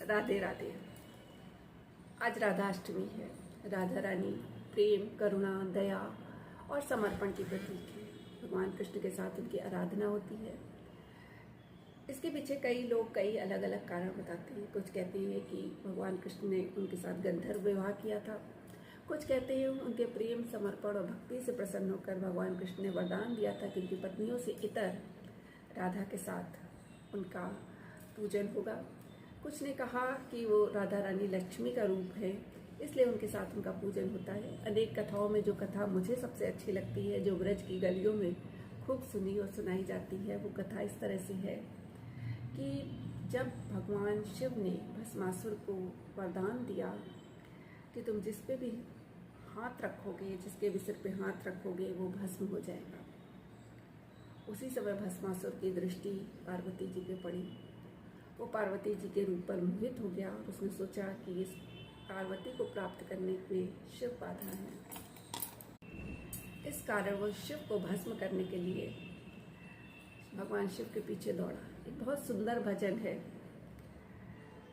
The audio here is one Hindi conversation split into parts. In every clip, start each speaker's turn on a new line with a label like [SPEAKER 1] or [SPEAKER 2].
[SPEAKER 1] राधे राधे। आज राधाष्टमी है। राधा रानी प्रेम, करुणा, दया और समर्पण की प्रतीक है। भगवान कृष्ण के साथ उनकी आराधना होती है। इसके पीछे कई लोग कई अलग अलग कारण बताते हैं। कुछ कहते हैं कि भगवान कृष्ण ने उनके साथ गंधर्व विवाह किया था। कुछ कहते हैं उनके प्रेम, समर्पण और भक्ति से प्रसन्न होकर भगवान कृष्ण ने वरदान दिया था कि उनकी पत्नियों से इतर राधा के साथ उनका पूजन होगा। कुछ ने कहा कि वो राधा रानी लक्ष्मी का रूप है, इसलिए उनके साथ उनका पूजन होता है। अनेक कथाओं में जो कथा मुझे सबसे अच्छी लगती है, जो ब्रज की गलियों में खूब सुनी और सुनाई जाती है, वो कथा इस तरह से है कि जब भगवान शिव ने भस्मासुर को वरदान दिया कि तुम जिस पे भी हाथ रखोगे, जिसके भी सिर पे हाथ रखोगे, वो भस्म हो जाएगा। उसी समय भस्मासुर की दृष्टि पार्वती जी पे पड़ी। वो पार्वती जी के रूप पर मोहित हो गया और उसने सोचा कि इस पार्वती को प्राप्त करने में शिव बाधा है। इस कारण वो शिव को भस्म करने के लिए भगवान शिव के पीछे दौड़ा। एक बहुत सुंदर भजन है।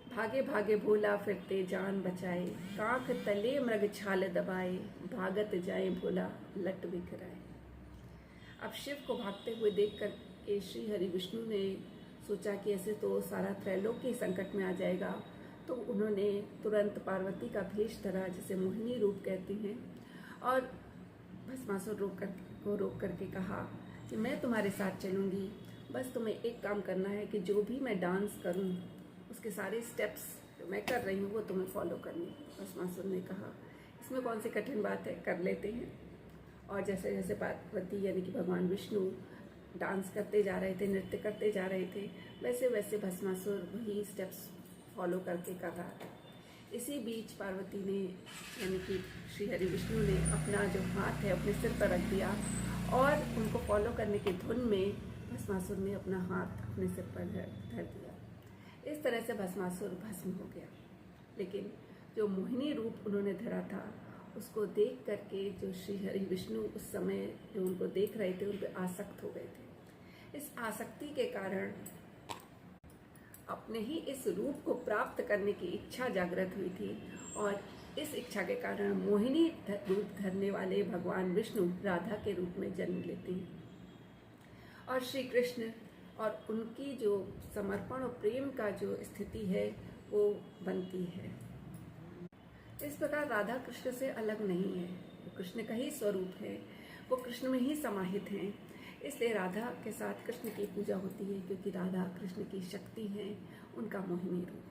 [SPEAKER 1] भागे भागे भोला फिरते जान बचाए, कांख तले मृग छाल दबाए, भागत जाए भोला लट बिखराए। अब शिव को भागते हुए देखकर के श्री हरि विष्णु ने सोचा कि ऐसे तो सारा त्रैलोक ही संकट में आ जाएगा, तो उन्होंने तुरंत पार्वती का भेष धरा, जिसे मोहिनी रूप कहते हैं, और भस्मासुर रोक करके कहा कि मैं तुम्हारे साथ चलूँगी, बस तुम्हें एक काम करना है कि जो भी मैं डांस करूँ उसके सारे स्टेप्स जो मैं कर रही हूँ वो तुम्हें फॉलो करनी है। भस्मासुर ने कहा इसमें कौन सी कठिन बात है, कर लेते हैं। और जैसे जैसे पार्वती यानी कि भगवान विष्णु डांस करते जा रहे थे, नृत्य करते जा रहे थे, वैसे वैसे भस्मासुर वही स्टेप्स फॉलो करके कर रहा था। इसी बीच पार्वती ने यानी कि श्री हरि विष्णु ने अपना जो हाथ है अपने सिर पर रख दिया और उनको फॉलो करने की धुन में भस्मासुर ने अपना हाथ अपने सिर पर धर दिया। इस तरह से भस्मासुर भस्म हो गया। लेकिन जो मोहिनी रूप उन्होंने धरा था, उसको देख करके जो श्री हरि विष्णु उस समय जो उनको देख रहे थे, उन पर आसक्त हो गए थे। इस आसक्ति के कारण अपने ही इस रूप को प्राप्त करने की इच्छा जागृत हुई थी और इस इच्छा के कारण मोहिनी रूप धरने वाले भगवान विष्णु राधा के रूप में जन्म लेते हैं और श्री कृष्ण और उनकी जो समर्पण और प्रेम का जो स्थिति है वो बनती है। इस प्रकार राधा कृष्ण से अलग नहीं है, वो कृष्ण का ही स्वरूप है, वो कृष्ण में ही समाहित हैं। इसलिए राधा के साथ कृष्ण की पूजा होती है, क्योंकि राधा कृष्ण की शक्ति है, उनका मोहिनी रूप।